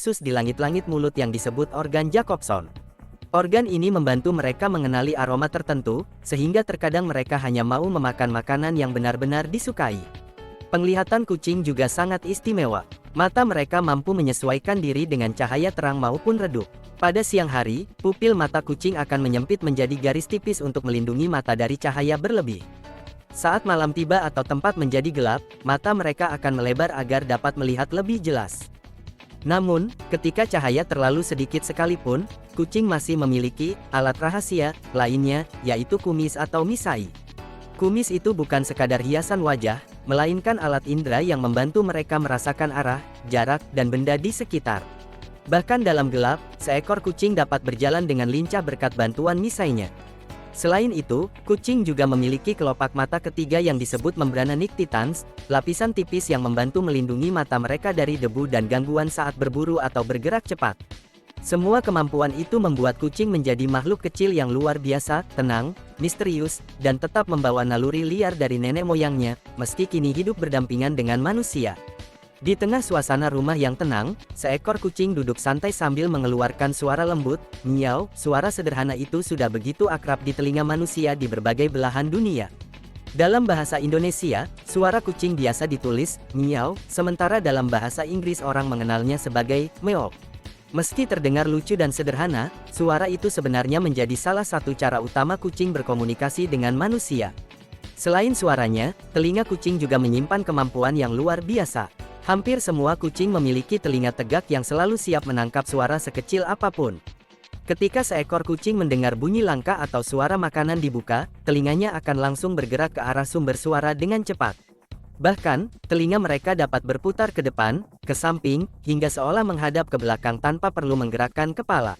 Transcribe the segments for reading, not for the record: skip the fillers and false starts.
khusus di langit-langit mulut yang disebut organ Jacobson. Organ ini membantu mereka mengenali aroma tertentu, sehingga terkadang mereka hanya mau memakan makanan yang benar-benar disukai. Penglihatan kucing juga sangat istimewa. Mata mereka mampu menyesuaikan diri dengan cahaya terang maupun redup. Pada siang hari, pupil mata kucing akan menyempit menjadi garis tipis untuk melindungi mata dari cahaya berlebih. Saat malam tiba atau tempat menjadi gelap, mata mereka akan melebar agar dapat melihat lebih jelas. Namun, ketika cahaya terlalu sedikit sekalipun, kucing masih memiliki alat rahasia lainnya, yaitu kumis atau misai. Kumis itu bukan sekadar hiasan wajah, melainkan alat indera yang membantu mereka merasakan arah, jarak, dan benda di sekitar. Bahkan dalam gelap, seekor kucing dapat berjalan dengan lincah berkat bantuan misainya. Selain itu, kucing juga memiliki kelopak mata ketiga yang disebut membrana nictitans, lapisan tipis yang membantu melindungi mata mereka dari debu dan gangguan saat berburu atau bergerak cepat. Semua kemampuan itu membuat kucing menjadi makhluk kecil yang luar biasa, tenang, misterius, dan tetap membawa naluri liar dari nenek moyangnya, meski kini hidup berdampingan dengan manusia. Di tengah suasana rumah yang tenang, seekor kucing duduk santai sambil mengeluarkan suara lembut, miau. Suara sederhana itu sudah begitu akrab di telinga manusia di berbagai belahan dunia. Dalam bahasa Indonesia, suara kucing biasa ditulis miau, sementara dalam bahasa Inggris orang mengenalnya sebagai meow. Meski terdengar lucu dan sederhana, suara itu sebenarnya menjadi salah satu cara utama kucing berkomunikasi dengan manusia. Selain suaranya, telinga kucing juga menyimpan kemampuan yang luar biasa. Hampir semua kucing memiliki telinga tegak yang selalu siap menangkap suara sekecil apapun. Ketika seekor kucing mendengar bunyi langkah atau suara makanan dibuka, telinganya akan langsung bergerak ke arah sumber suara dengan cepat. Bahkan, telinga mereka dapat berputar ke depan, ke samping, hingga seolah menghadap ke belakang tanpa perlu menggerakkan kepala.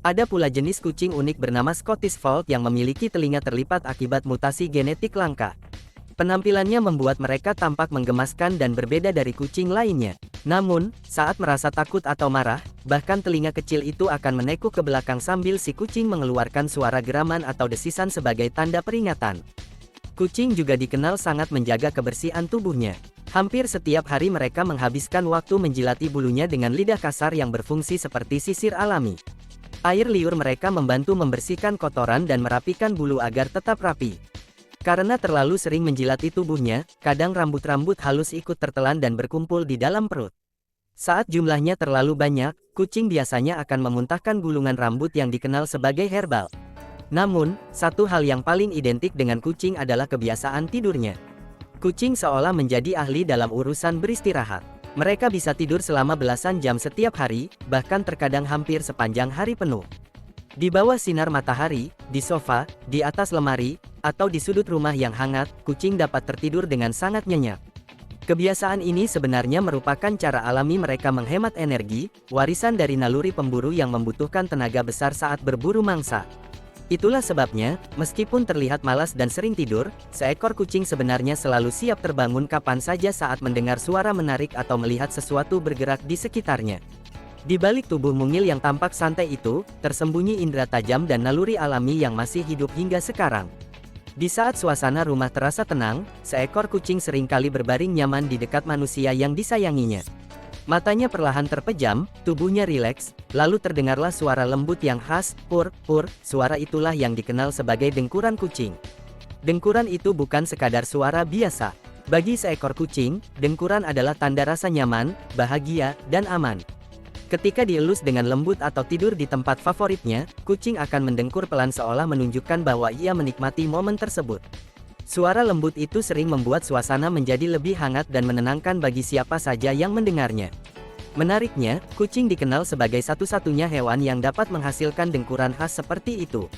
Ada pula jenis kucing unik bernama Scottish Fold yang memiliki telinga terlipat akibat mutasi genetik langka. Penampilannya membuat mereka tampak menggemaskan dan berbeda dari kucing lainnya. Namun, saat merasa takut atau marah, bahkan telinga kecil itu akan menekuk ke belakang sambil si kucing mengeluarkan suara geraman atau desisan sebagai tanda peringatan. Kucing juga dikenal sangat menjaga kebersihan tubuhnya. Hampir setiap hari mereka menghabiskan waktu menjilati bulunya dengan lidah kasar yang berfungsi seperti sisir alami. Air liur mereka membantu membersihkan kotoran dan merapikan bulu agar tetap rapi. Karena terlalu sering menjilati tubuhnya, kadang rambut-rambut halus ikut tertelan dan berkumpul di dalam perut. Saat jumlahnya terlalu banyak, kucing biasanya akan memuntahkan gulungan rambut yang dikenal sebagai herbal. Namun, satu hal yang paling identik dengan kucing adalah kebiasaan tidurnya. Kucing seolah menjadi ahli dalam urusan beristirahat. Mereka bisa tidur selama belasan jam setiap hari, bahkan terkadang hampir sepanjang hari penuh. Di bawah sinar matahari, di sofa, di atas lemari, atau di sudut rumah yang hangat, kucing dapat tertidur dengan sangat nyenyak. Kebiasaan ini sebenarnya merupakan cara alami mereka menghemat energi, warisan dari naluri pemburu yang membutuhkan tenaga besar saat berburu mangsa. Itulah sebabnya, meskipun terlihat malas dan sering tidur, seekor kucing sebenarnya selalu siap terbangun kapan saja saat mendengar suara menarik atau melihat sesuatu bergerak di sekitarnya. Di balik tubuh mungil yang tampak santai itu, tersembunyi indera tajam dan naluri alami yang masih hidup hingga sekarang. Di saat suasana rumah terasa tenang, seekor kucing seringkali berbaring nyaman di dekat manusia yang disayanginya. Matanya perlahan terpejam, tubuhnya rileks, lalu terdengarlah suara lembut yang khas, purr, purr. Suara itulah yang dikenal sebagai dengkuran kucing. Dengkuran itu bukan sekadar suara biasa. Bagi seekor kucing, dengkuran adalah tanda rasa nyaman, bahagia, dan aman. Ketika dielus dengan lembut atau tidur di tempat favoritnya, kucing akan mendengkur pelan seolah menunjukkan bahwa ia menikmati momen tersebut. Suara lembut itu sering membuat suasana menjadi lebih hangat dan menenangkan bagi siapa saja yang mendengarnya. Menariknya, kucing dikenal sebagai satu-satunya hewan yang dapat menghasilkan dengkuran khas seperti itu.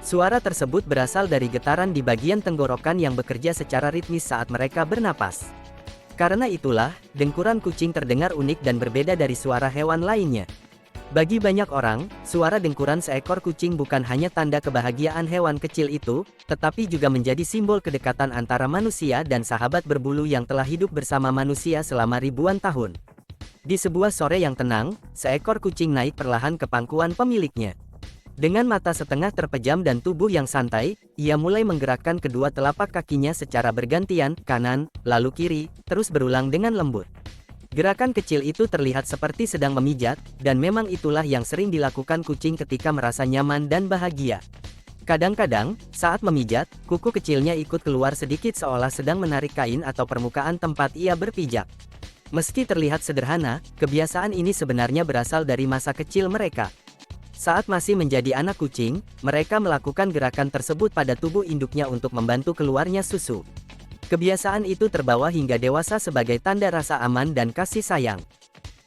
Suara tersebut berasal dari getaran di bagian tenggorokan yang bekerja secara ritmis saat mereka bernapas. Karena itulah, dengkuran kucing terdengar unik dan berbeda dari suara hewan lainnya. Bagi banyak orang, suara dengkuran seekor kucing bukan hanya tanda kebahagiaan hewan kecil itu, tetapi juga menjadi simbol kedekatan antara manusia dan sahabat berbulu yang telah hidup bersama manusia selama ribuan tahun. Di sebuah sore yang tenang, seekor kucing naik perlahan ke pangkuan pemiliknya. Dengan mata setengah terpejam dan tubuh yang santai, ia mulai menggerakkan kedua telapak kakinya secara bergantian, kanan, lalu kiri, terus berulang dengan lembut. Gerakan kecil itu terlihat seperti sedang memijat, dan memang itulah yang sering dilakukan kucing ketika merasa nyaman dan bahagia. Kadang-kadang, saat memijat, kuku kecilnya ikut keluar sedikit seolah sedang menarik kain atau permukaan tempat ia berpijak. Meski terlihat sederhana, kebiasaan ini sebenarnya berasal dari masa kecil mereka. Saat masih menjadi anak kucing, mereka melakukan gerakan tersebut pada tubuh induknya untuk membantu keluarnya susu. Kebiasaan itu terbawa hingga dewasa sebagai tanda rasa aman dan kasih sayang.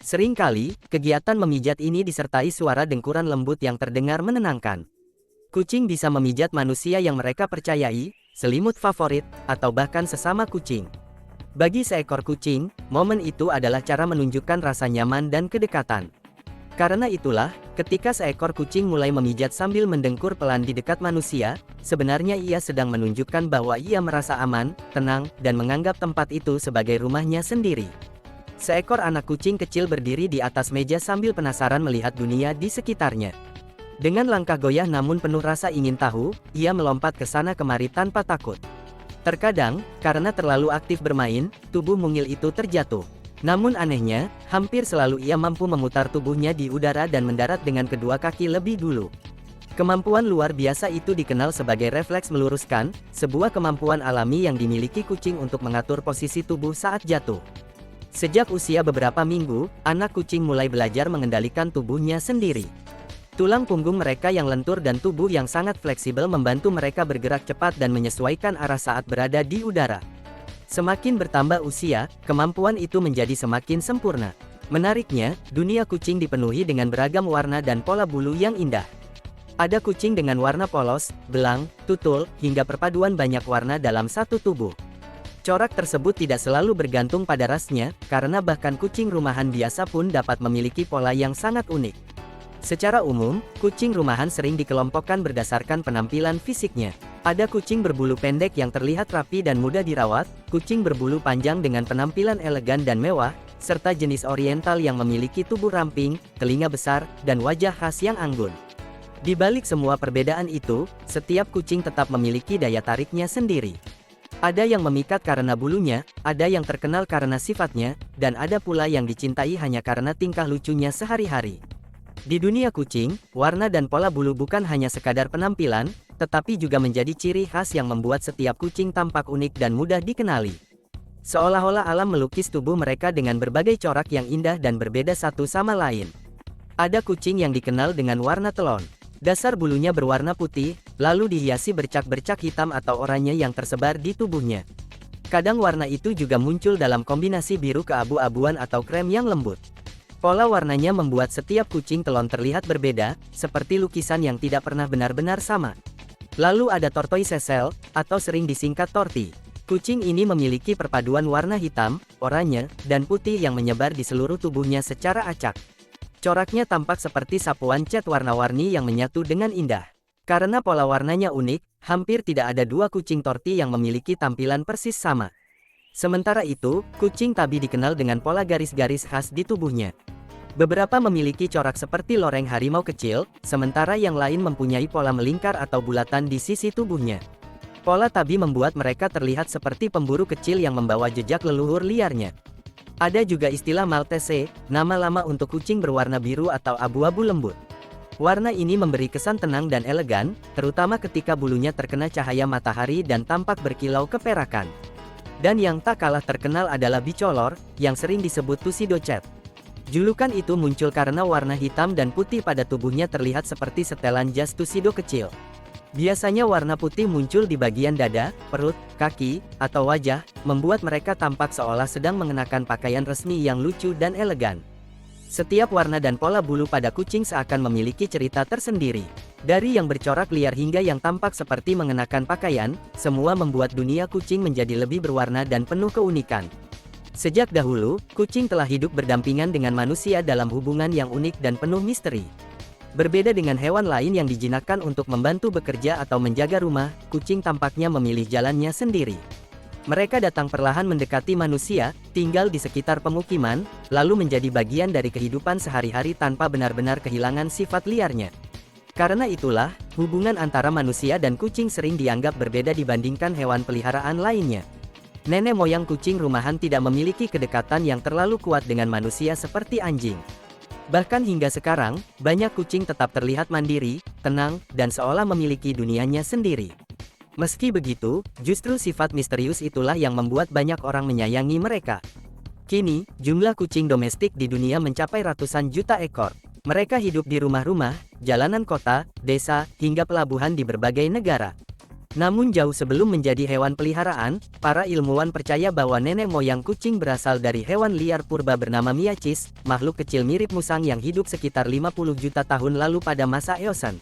Seringkali, kegiatan memijat ini disertai suara dengkuran lembut yang terdengar menenangkan. Kucing bisa memijat manusia yang mereka percayai, selimut favorit, atau bahkan sesama kucing. Bagi seekor kucing, momen itu adalah cara menunjukkan rasa nyaman dan kedekatan. Karena itulah, ketika seekor kucing mulai memijat sambil mendengkur pelan di dekat manusia, sebenarnya ia sedang menunjukkan bahwa ia merasa aman, tenang, dan menganggap tempat itu sebagai rumahnya sendiri. Seekor anak kucing kecil berdiri di atas meja sambil penasaran melihat dunia di sekitarnya. Dengan langkah goyah namun penuh rasa ingin tahu, ia melompat ke sana kemari tanpa takut. Terkadang, karena terlalu aktif bermain, tubuh mungil itu terjatuh. Namun anehnya, hampir selalu ia mampu memutar tubuhnya di udara dan mendarat dengan kedua kaki lebih dulu. Kemampuan luar biasa itu dikenal sebagai refleks meluruskan, sebuah kemampuan alami yang dimiliki kucing untuk mengatur posisi tubuh saat jatuh. Sejak usia beberapa minggu, anak kucing mulai belajar mengendalikan tubuhnya sendiri. Tulang punggung mereka yang lentur dan tubuh yang sangat fleksibel membantu mereka bergerak cepat dan menyesuaikan arah saat berada di udara. Semakin bertambah usia, kemampuan itu menjadi semakin sempurna. Menariknya, dunia kucing dipenuhi dengan beragam warna dan pola bulu yang indah. Ada kucing dengan warna polos, belang, tutul, hingga perpaduan banyak warna dalam satu tubuh. Corak tersebut tidak selalu bergantung pada rasnya, karena bahkan kucing rumahan biasa pun dapat memiliki pola yang sangat unik. Secara umum, kucing rumahan sering dikelompokkan berdasarkan penampilan fisiknya. Ada kucing berbulu pendek yang terlihat rapi dan mudah dirawat, kucing berbulu panjang dengan penampilan elegan dan mewah, serta jenis oriental yang memiliki tubuh ramping, telinga besar, dan wajah khas yang anggun. Di balik semua perbedaan itu, setiap kucing tetap memiliki daya tariknya sendiri. Ada yang memikat karena bulunya, ada yang terkenal karena sifatnya, dan ada pula yang dicintai hanya karena tingkah lucunya sehari-hari. Di dunia kucing, warna dan pola bulu bukan hanya sekadar penampilan, tetapi juga menjadi ciri khas yang membuat setiap kucing tampak unik dan mudah dikenali. Seolah-olah alam melukis tubuh mereka dengan berbagai corak yang indah dan berbeda satu sama lain. Ada kucing yang dikenal dengan warna telon. Dasar bulunya berwarna putih, lalu dihiasi bercak-bercak hitam atau oranye yang tersebar di tubuhnya. Kadang warna itu juga muncul dalam kombinasi biru keabu-abuan atau krem yang lembut. Pola warnanya membuat setiap kucing telon terlihat berbeda, seperti lukisan yang tidak pernah benar-benar sama. Lalu ada tortoise shell, atau sering disingkat torti. Kucing ini memiliki perpaduan warna hitam, oranye, dan putih yang menyebar di seluruh tubuhnya secara acak. Coraknya tampak seperti sapuan cat warna-warni yang menyatu dengan indah. Karena pola warnanya unik, hampir tidak ada dua kucing torti yang memiliki tampilan persis sama. Sementara itu, kucing tabi dikenal dengan pola garis-garis khas di tubuhnya. Beberapa memiliki corak seperti loreng harimau kecil, sementara yang lain mempunyai pola melingkar atau bulatan di sisi tubuhnya. Pola tabi membuat mereka terlihat seperti pemburu kecil yang membawa jejak leluhur liarnya. Ada juga istilah Maltese, nama lama untuk kucing berwarna biru atau abu-abu lembut. Warna ini memberi kesan tenang dan elegan, terutama ketika bulunya terkena cahaya matahari dan tampak berkilau keperakan. Dan yang tak kalah terkenal adalah bicolor, yang sering disebut Tuxedo Cat. Julukan itu muncul karena warna hitam dan putih pada tubuhnya terlihat seperti setelan jas tuxedo kecil. Biasanya warna putih muncul di bagian dada, perut, kaki, atau wajah, membuat mereka tampak seolah sedang mengenakan pakaian resmi yang lucu dan elegan. Setiap warna dan pola bulu pada kucing seakan memiliki cerita tersendiri. Dari yang bercorak liar hingga yang tampak seperti mengenakan pakaian, semua membuat dunia kucing menjadi lebih berwarna dan penuh keunikan. Sejak dahulu, kucing telah hidup berdampingan dengan manusia dalam hubungan yang unik dan penuh misteri. Berbeda dengan hewan lain yang dijinakkan untuk membantu bekerja atau menjaga rumah, kucing tampaknya memilih jalannya sendiri. Mereka datang perlahan mendekati manusia, tinggal di sekitar pemukiman, lalu menjadi bagian dari kehidupan sehari-hari tanpa benar-benar kehilangan sifat liarnya. Karena itulah, hubungan antara manusia dan kucing sering dianggap berbeda dibandingkan hewan peliharaan lainnya. Nenek moyang kucing rumahan tidak memiliki kedekatan yang terlalu kuat dengan manusia seperti anjing. Bahkan hingga sekarang, banyak kucing tetap terlihat mandiri, tenang, dan seolah memiliki dunianya sendiri. Meski begitu, justru sifat misterius itulah yang membuat banyak orang menyayangi mereka. Kini, jumlah kucing domestik di dunia mencapai ratusan juta ekor. Mereka hidup di rumah-rumah, jalanan kota, desa, hingga pelabuhan di berbagai negara. Namun jauh sebelum menjadi hewan peliharaan, para ilmuwan percaya bahwa nenek moyang kucing berasal dari hewan liar purba bernama Miacis, makhluk kecil mirip musang yang hidup sekitar 50 juta tahun lalu pada masa Eosen.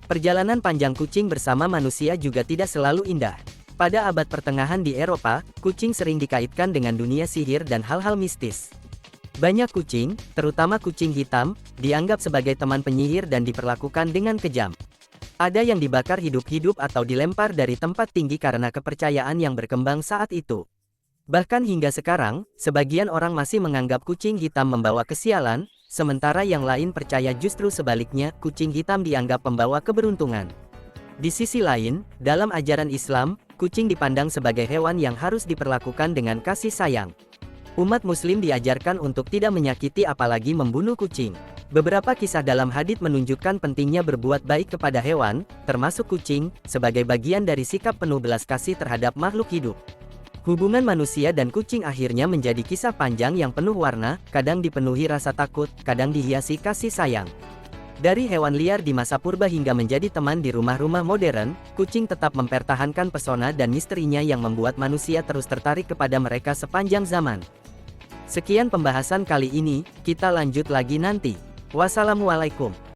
Perjalanan panjang kucing bersama manusia juga tidak selalu indah. Pada abad pertengahan di Eropa, kucing sering dikaitkan dengan dunia sihir dan hal-hal mistis. Banyak kucing, terutama kucing hitam, dianggap sebagai teman penyihir dan diperlakukan dengan kejam. Ada yang dibakar hidup-hidup atau dilempar dari tempat tinggi karena kepercayaan yang berkembang saat itu. Bahkan hingga sekarang, sebagian orang masih menganggap kucing hitam membawa kesialan, sementara yang lain percaya justru sebaliknya, kucing hitam dianggap pembawa keberuntungan. Di sisi lain, dalam ajaran Islam, kucing dipandang sebagai hewan yang harus diperlakukan dengan kasih sayang. Umat Muslim diajarkan untuk tidak menyakiti apalagi membunuh kucing. Beberapa kisah dalam hadits menunjukkan pentingnya berbuat baik kepada hewan, termasuk kucing, sebagai bagian dari sikap penuh belas kasih terhadap makhluk hidup. Hubungan manusia dan kucing akhirnya menjadi kisah panjang yang penuh warna, kadang dipenuhi rasa takut, kadang dihiasi kasih sayang. Dari hewan liar di masa purba hingga menjadi teman di rumah-rumah modern, kucing tetap mempertahankan pesona dan misterinya yang membuat manusia terus tertarik kepada mereka sepanjang zaman. Sekian pembahasan kali ini, kita lanjut lagi nanti. Wassalamualaikum.